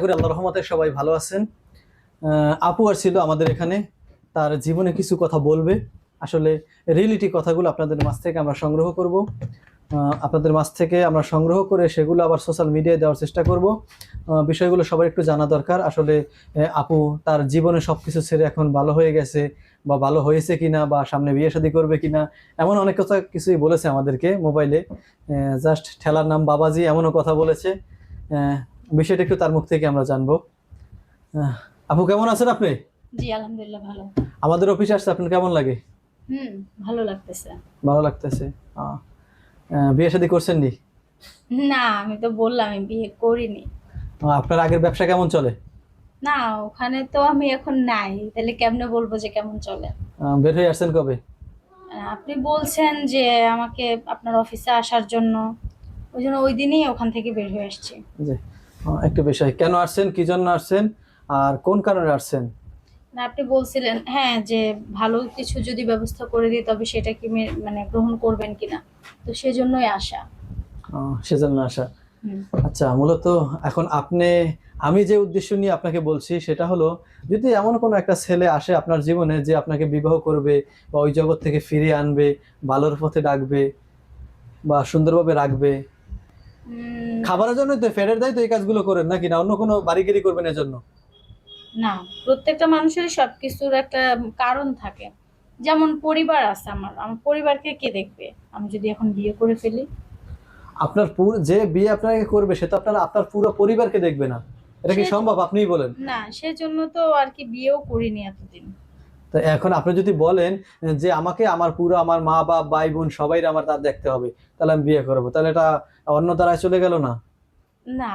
আল্লাহর রহমতে সবাই ভালো আছেন। আপু আসছিল আমাদের এখানে, তার জীবনে কিছু কথা বলবে। আসলে রিয়েলিটি কথাগুলো আপনাদের মাঝ থেকে আমরা সংগ্রহ করব, আপনাদের মাঝ থেকে আমরা সংগ্রহ করে সেগুলো আবার সোশ্যাল মিডিয়ায় দেওয়ার চেষ্টা করব। বিষয়গুলো সবার একটু জানা দরকার। আসলে আপু তার জীবনে সব কিছু ছেড়ে এখন ভালো হয়ে গেছে, বা ভালো হয়েছে কিনা, বা সামনে বিয়ে শাদী করবে কিনা, এমন অনেক কথা কিছুই বলেছে আমাদেরকে মোবাইলে। জাস্ট ঠেলার নাম বাবাজি এমনও কথা বলেছে। আহ, বিষয়টা একটু তার মুখ থেকে আমরা জানবো। আহ, আপু কেমন আছেন আপনি? জি, আলহামদুলিল্লাহ ভালো। আমাদের অফিসে আসছে, আপনার কেমন লাগে? হুম, ভালো লাগতেছে। ভালো লাগতেছে। আহ, বিয়ে শাদী করছেন নি? না, আমি তো বললাম আমি বিয়ে করিনি। আপনার আগের ব্যবসা কেমন চলে? না, ওখানে তো আমি এখন নাই। তাহলে কেমনে বলবো যে কেমন চলে? বের হয়ে আসছেন কবে? আপনি বলছেন যে আমাকে আপনার অফিসে আসার জন্য। ওইজন্য ওইদিনই ওখান থেকে বের হয়ে আসছি। যে একটু বিষয় কেন আসছেন, কি জন্য আসছেন, আর কোন কারণে আসছেন? না, আপনি বলছিলেন হ্যাঁ, যে ভালো কিছু যদি ব্যবস্থা করে দিই তবে সেটা কি মানে গ্রহণ করবেন কিনা। তো সেজন্যই আসা। সেজন্য আসা। হুম। আচ্ছা, মূলত এখন আমি যে উদ্দেশ্য নিয়ে আপনাকে বলছি সেটা হলো, যদি এমন কোনো একটা ছেলে আসে আপনার জীবনে যে আপনাকে বিবাহ করবে, বা ওই জগৎ থেকে ফিরিয়ে আনবে, ভালোর পথে ডাকবে, বা সুন্দরভাবে রাখবে, উম, খাবারের জন্য তো ফেরের দেয়, তো এই কাজগুলো করেন নাকি না অন্য কোনো বাড়িগিরি করবেন এর জন্য? না, প্রত্যেকটা মানুষেরই সবকিছুর একটা কারণ থাকে। যেমন পরিবার আছে, আমার আমার পরিবারকে কে দেখবে আমি যদি এখন বিয়ে করে ফেলি? আপনার যে বিয়ে আপনাকে করবে সে তো আপনার আপনার পুরো পরিবারকে দেখবে না। এটা কি সে সম্ভব, আপনিই বলেন। না, সেজন্য তো আর কি বিয়েও করিনি এতদিন। তো এখন আপনি যদি বলেন যে আমাকে আমার পুরো আমার মা বাপ ভাই বোন সবাই আমার তার দেখতে হবে, তাহলে আমি বিয়ে করবো, তাহলে এটা অন্য দ্বারায় চলে গেল না? না,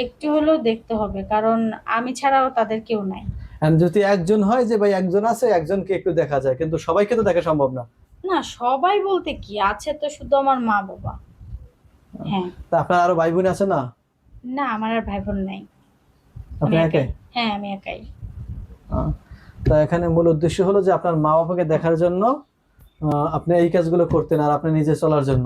একটু হলেও দেখতে হবে, কারণ আমি ছাড়াও তাদের কেউ নাই। And যদি একজন হয় যে ভাই একজন আছে, একজনকে একটু দেখা যায়, কিন্তু সবাইকে তো দেখা সম্ভব না। না, সবাই বলতে কি, আছে তো শুধু আমার মা বাবা। হ্যাঁ। তা আপনার আরো ভাই বোন আছে না? না, আমার আর ভাই বোন নাই। আমি আপনি একাই? একাই। হ্যাঁ, আমি একাই। আহ, তা এখানে মূল উদ্দেশ্য হলো যে আপনার মা বাবাকে দেখার জন্য আপনি এই কাজগুলো করতেন, আর আপনি নিজে চলার জন্য।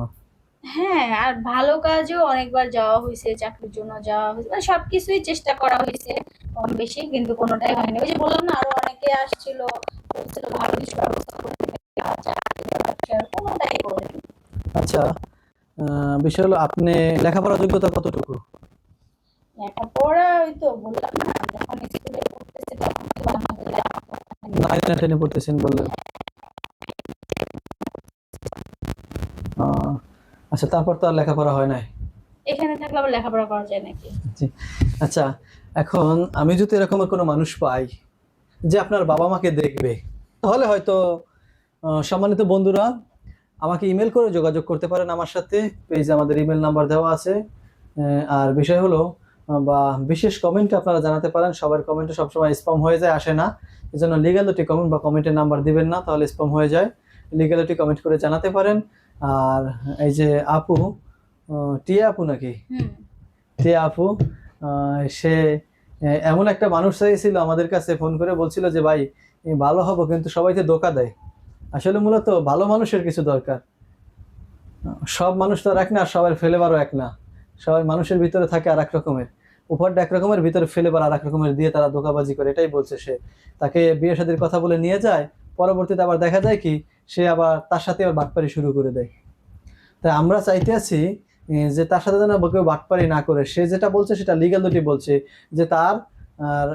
হ্যাঁ, আর ভালো কাজেও অনেকবার যাওয়া হয়েছে, চাকরির জন্য যাওয়া হয়েছে, মানে সবকিছুই চেষ্টা করা হয়েছে কম বেশি, কিন্তু কোনোটাই হয়নি। ওই যে বললাম না, আরো অনেকে আসছিল, বলছিল ভালো কিছু ব্যবস্থা করে দিবে, কোনোটাই করেনি। আচ্ছা, বিষয় হলো আপনি লেখাপড়ার যোগ্যতা কতটুকু? লেখাপড়া ওই তো বললাম না, যখন স্কুলে পড়তেছি তখন তো আমাদের নাইন টেনে পড়তেছেন বললেন। আহ, আচ্ছা, তারপর তো আর লেখাপড়া হয় নাই। এখানে থাকলে আবার লেখাপড়া করা যায় নাকি? জি। আচ্ছা, এখন আমি যদি এরকমের কোনো মানুষ পাই যে আপনার বাবা মাকে দেখবে, তাহলে হয়তো সম্মানিত বন্ধুরা আমাকে ইমেল করে যোগাযোগ করতে পারেন আমার সাথে। পেজে আমাদের ইমেল নাম্বার দেওয়া আছে। আর বিষয় হলো, বা বিশেষ কমেন্টে আপনারা জানাতে পারেন। সবার কমেন্টে সবসময় স্পাম হয়ে যায়, আসে না। এই জন্য লিগ্যালিটি কমেন্ট বা কমেন্টের নাম্বার দিবেন না, তাহলে স্পাম হয়ে যায়। লিগ্যালিটি কমেন্ট করে জানাতে পারেন। আর এই যে আপু, টিয়া আপু নাকি? হুম। টিয়া আপু, সে এমন একটা মানুষ চাইছিল আমাদের কাছে, ফোন করে বলছিল যে ভাই ভালো হবো, কিন্তু সবাইকে ধোঁকা দেয়। আসলে মূলত ভালো মানুষের কিছু দরকার। সব মানুষ তো আর এক না, আর সবার ফ্লেভারও এক না। সবাই মানুষের ভিতরে থাকে আর এক রকমের, উপরটা এক রকমের, ভিতরে ফ্লেভার আর এক রকমের দিয়ে তারা ধোঁকাবাজি করে। এটাই বলছে সে। তাকে বিয়ে শাদীর কথা বলে নিয়ে যায়, পরবর্তীতে আবার দেখা যায় কি সে আবার তার সাথে আবার বাটপারি শুরু করে দেয়। তাই আমরা চাইতে আছি যে তার সাথে যেন কেউ বাটপারি না করে। সে যেটা বলছে সেটা লিগ্যালিটি বলছে, যে তার আর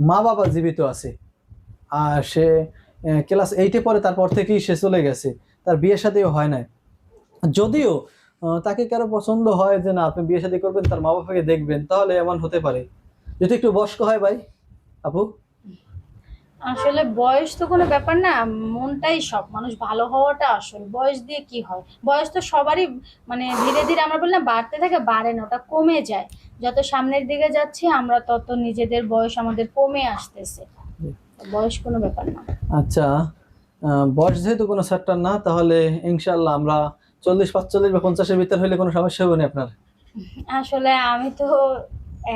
মা বাবা জীবিত আছে, আর সে ক্লাস 8-এ পড়ে, তারপর থেকেই সে চলে গেছে, তার বিয়ে শাদীও হয় নাই। যদিও তাকে কারো পছন্দ হয় যে না আপনি বিয়ে শাদী করবেন, তার মা বাবাকে দেখবেন, তাহলে এমন হতে পারে। যদি একটু বয়স্ক হয় ভাই, আপু। আসলে বয়স তো কোনো ব্যাপার না, মনটাই সব। মানুষ ভালো হওয়াটা আসল, বয়স দিয়ে কি হয়? বয়স তো সবারই মানে ধীরে ধীরে, আমরা বললাম বাড়তে থাকে, বাড়ে না, ওটা কমে যায়। যত সামনের দিকে যাচ্ছি আমরা তত নিজেদের বয়স আমাদের কমে আসতেছে। বয়স কোনো ব্যাপার না। আচ্ছা, বয়স যেহেতু কোনো ফ্যাক্টর না, তাহলে ইনশাল্লাহ আমরা 40, 45 বা 50-এর ভিতর হলে কোনো সমস্যা হবে না আপনার? আসলে আমি তো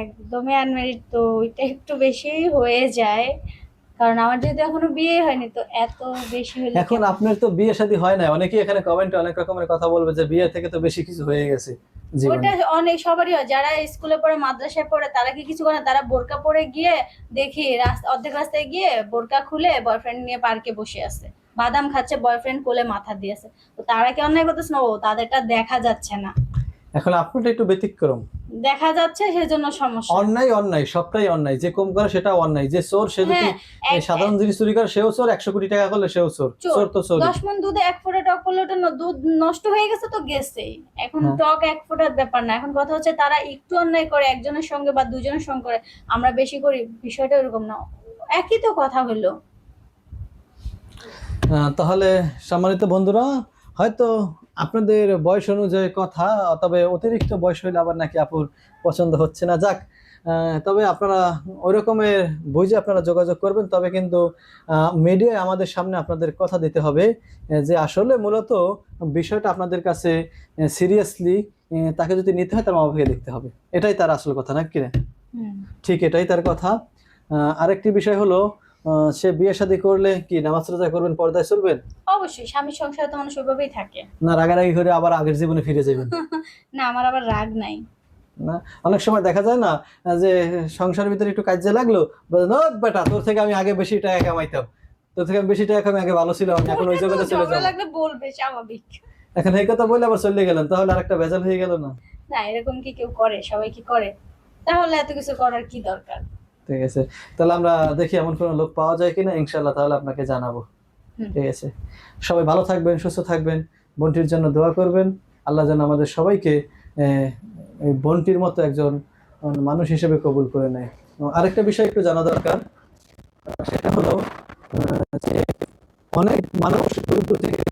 একদমই আনমেরিড, তো ওইটা একটু বেশি হয়ে যায়। কারণ আমার যেহেতু এখনো বিয়ে হয়নি, তো এত বেশি হলে এখন আপনার তো বিয়ে শাদী হয় না, অনেকেই এখানে কমেন্টে অনেক রকমের কথা বলবে যে বিয়ে থেকে তো বেশি কিছু হয়ে গেছে জীবনে। ওটা অনেক সবারই হয়, যারা স্কুলে পড়ে মাদ্রাসায় পড়ে তারা কি কিছু করে না? তারা বোরকা পরে গিয়ে দেখি রাস্তা অর্ধেক রাস্তায় গিয়ে বোরকা খুলে বয়ফ্রেন্ড নিয়ে পার্কে বসে আছে, বাদাম খাচ্ছে, বয়ফ্রেন্ড কোলে মাথা দিয়েছে। তো তারা কি অন্যায় করতেছে না? ও তাদেরটা দেখা যাচ্ছে না, এখন আপনারটা একটু ব্যতিক্রম। দেখা যাচ্ছে সেজন্য সমস্যা। অন্যায় অন্যায়, সবটাই অন্যায়। যে কম করে সেটা অন্যায়, যে চোর সে যদি হ্যাঁ, সাধারণ জিনিস চুরি করে সেও চোর, 100 কোটি টাকা করলে সেও চোর। চোর তো চোর। 10 মণ দুধে 1 ফোঁটা টক করলে ওটা দুধ নষ্ট হয়ে গেছে তো গেছেই। এখন হ্যাঁ। টক 1 ফোঁটার ব্যাপার না, এখন কথা হচ্ছে তারা একটু অন্যায় করে একজনের সঙ্গে বা দুজনের সঙ্গে করে, আমরা বেশি করি, বিষয়টা এরকম না। একই তো কথা হলো। তাহলে সম্মানিত বন্ধুরা, হয়তো আপনাদের বয়স অনুযায়ী কথা, তবে অতিরিক্ত বয়স হইলে আবার নাকি আপুর পছন্দ হচ্ছে না। যাক, তবে আপনারা ওই রকমের বুঝে আপনারা যোগাযোগ করবেন, তবে কিন্তু মিডিয়ায় আমাদের সামনে আপনাদের কথা দিতে হবে যে আসলে মূলত বিষয়টা আপনাদের কাছে সিরিয়াসলি তাকে যদি নিতে হয় তার মা বাবাকে দেখতে হবে, এটাই তার আসল কথা, নাকি না? হুম। ঠিক, এটাই তার কথা। আরেকটি বিষয় হলো, সে বিয়ে শাদী করলে কি নামাজ রোজা করবেন, পর্দায় চলবেন, অবশ্যই স্বামীর সংসারে তো মানুষ ওইভাবেই থাকে। না রাগারাগি করে আবার আগের জীবনে ফিরে যাবেন? না, আমার আবার রাগ নাই। না, অনেক সময় দেখা যায় না যে সংসারের ভিতরে একটু কাজে লাগলো, বলে না বেটা তোর থেকে আমি আগে বেশি টাকা কামাইতাম, তোর থেকে আমি বেশি টাকা আমি আগে ভালো ছিলাম, আমি এখন ওই ওটা তো জগতে চলে ঝগড়া যাবো। লাগলে বলবে, স্বাভাবিক। এখন এই কথা বলে আবার চলে গেলেন, তাহলে আরেকটা ভেজাল হয়ে গেল না? না, এরকম কি কেউ করে? সবাই কি করে? তাহলে এত কিছু করার কি দরকার? ঠিক আছে, তাহলে আমরা দেখি এমন কোনো লোক পাওয়া যায় কিনা, ইনশাল্লাহ তাহলে আপনাকে জানাবো। হুম। ঠিক আছে, সবাই ভালো থাকবেন, সুস্থ থাকবেন, বোনটির জন্য দোয়া করবেন। আল্লাহ যেন আমাদের সবাইকে এই বোনটির মতো একজন মানুষ হিসেবে কবুল করে নেয়। আরেকটা বিষয় একটু জানা দরকার, সেটা হলো যে অনেক মানুষ দূর দূর থেকে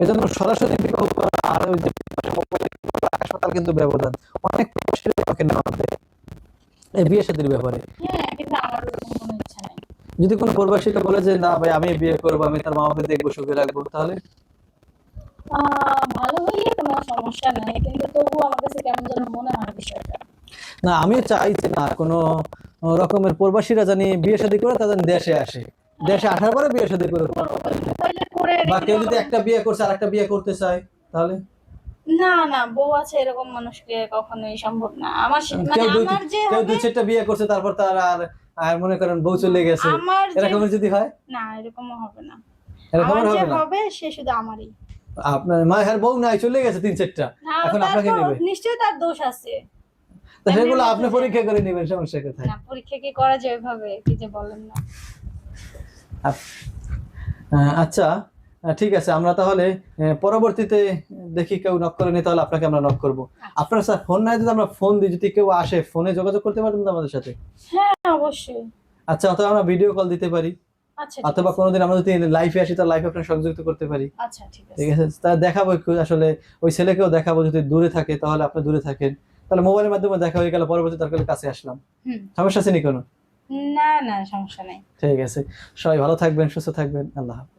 এজন্য সরাসরি বিবাহ করা আর ওই যে হাসপাতাল কিন্তু ব্যবধান। অনেক প্রবাসীরা আমাকে নেওয়া দেয় এই বিয়ে শাদীর ব্যাপারে। হ্যাঁ, কিন্তু আমার ওরকম কোনো ইচ্ছা নাই। যদি কোনো প্রবাসীকে বলে যে না ভাই আমি বিয়ে করবো, আমি তার মা বাবাকে দেখবো, সুখে রাখবো, তাহলে ভালো হইলে কোনো সমস্যা নাই, কিন্তু তবুও আমার কাছে কেমন যেন মনে হয় বিষয়টা। না আমি চাই যে না কোনো রকমের প্রবাসীরা জানি বিয়ে শাদী করে তাদের দেশে আসে, দেশে আসার পরে বিয়ে শাদী করে। তাহলে করে বা রেখে কেউ দিলে যদি হবে। একটা বিয়ে করছে আর একটা বিয়ে করতে চায়, তাহলে না না, বউ আছে এরকম মানুষকে কখনোই সম্ভব না। আমার মানে কেউ দুই আমার যে কেউ হবে, দুই চারটা বিয়ে করছে তারপর তার আর আর মনে করেন বউ চলে গেছে, আমার যে এরকমের যদি হয়, না, এরকমও হবে না। এরকমের আমার যে হবে না? হবে সে শুধু আমারই। আপনার মায়ের বউ নাই, চলে গেছে 3-4টা, না, এখন আপনাকে তারপর নেবে, নিশ্চয়ই তার দোষ আছে। তো এমনি সেগুলো আমরা আপনি তো পরীক্ষা করে নেবেন, সমস্যা কোথায়? না, পরীক্ষা কি করা যায় ওইভাবে? কি যে বলেন না। আচ্ছা, ঠিক আছে, আমরা তাহলে পরবর্তীতে দেখি কেউ নক করে নি, তাহলে আপনাকে আমরা নক করবো। আপনার স্যার ফোন নাই, যদি আমরা ফোন দিই, যদি কেউ আসে ফোনে যোগাযোগ করতে পারবেন তো আমাদের সাথে? হ্যাঁ, অবশ্যই। আচ্ছা, অথবা আমরা ভিডিও কল দিতে পারি, আচ্ছা, ঠিক অথবা আছে। কোনোদিন আমরা যদি লাইভে আসি তাহলে লাইভে আপনার সংযুক্ত করতে পারি। আচ্ছা, ঠিক আছে। ঠিক আছে, তা দেখাবো একটু, আসলে ওই ছেলেকেও দেখাবো, যদি দূরে থাকে তাহলে আপনি দূরে থাকেন, তাহলে মোবাইলের মাধ্যমে দেখা হয়ে গেল, পরবর্তী দরকার কাছে আসলাম, হুম। সমস্যা আছে নি কোনো? না না, সমস্যা নাই। ঠিক আছে, সবাই ভালো থাকবেন, সুস্থ থাকবেন, আল্লাহ হাফেজ।